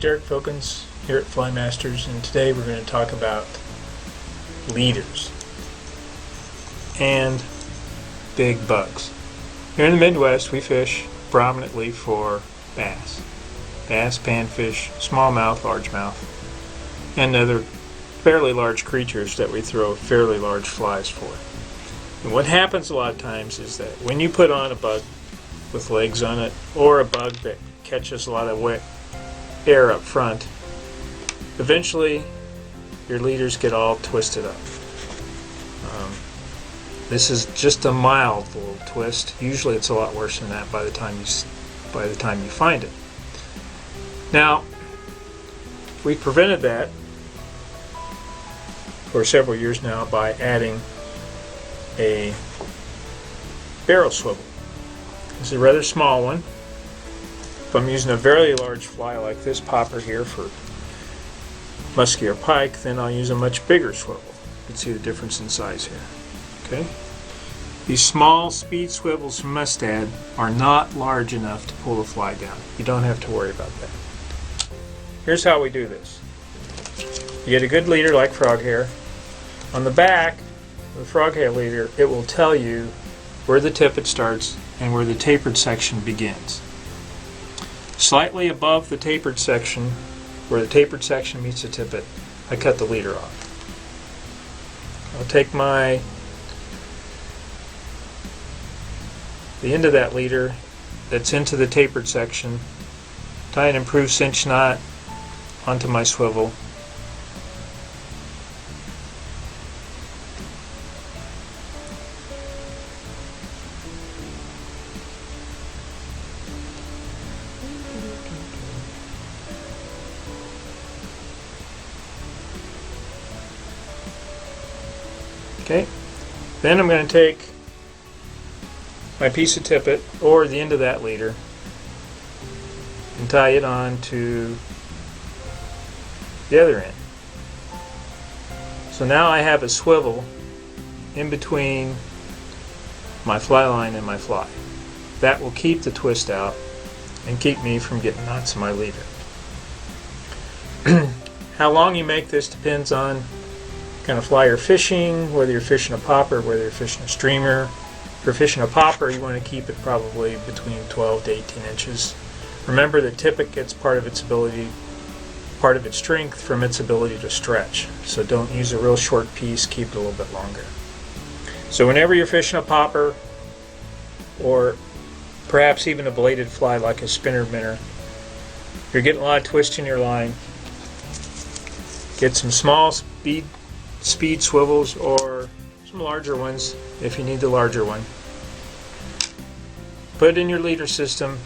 Derrick Filkins here at FlyMasters, and today we're going to talk about leaders and big bugs. Here in the Midwest, we fish predominantly for bass, panfish, smallmouth, largemouth, and other fairly large creatures that we throw fairly large flies for. And what happens a lot of times is that when you put on a bug with legs on it, or a bug that catches a lot of wet air up front, eventually your leaders get all twisted up. This is just a mild little twist. Usually it's a lot worse than that by the time you find it. Now, we prevented that for several years now by adding a barrel swivel. This is a rather small one. If I'm using a very large fly like this popper here for muskie or pike, then I'll use a much bigger swivel. You can see the difference in size here. Okay. These small speed swivels from Mustad are not large enough to pull the fly down. You don't have to worry about that. Here's how we do this. You get a good leader like frog hair. On the back of the frog hair leader, it will tell you where the tippet starts and where the tapered section begins. Slightly above the tapered section, where the tapered section meets the tippet, I cut the leader off. I'll take the end of that leader that's into the tapered section, tie an improved cinch knot onto my swivel, okay. Then I'm going to take my piece of tippet or the end of that leader and tie it on to the other end. So now I have a swivel in between my fly line and my fly. That will keep the twist out and keep me from getting knots in my leader. How long you make this depends on what kind of fly you're fishing, whether you're fishing a popper, whether you're fishing a streamer. If you're fishing a popper, you want to keep it probably between 12 to 18 inches. Remember, the tippet gets part of its strength from its ability to stretch. So don't use a real short piece, keep it a little bit longer. So whenever you're fishing a popper, or perhaps even a bladed fly like a spinner minnow, you're getting a lot of twist in your line, get some small speed swivels or some larger ones if you need the larger one. Put it in your leader system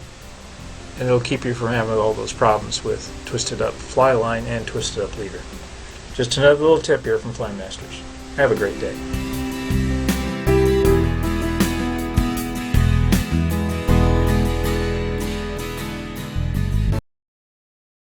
and it'll keep you from having all those problems with twisted up fly line and twisted up leader. Just another little tip here from FlyMasters. Have a great day.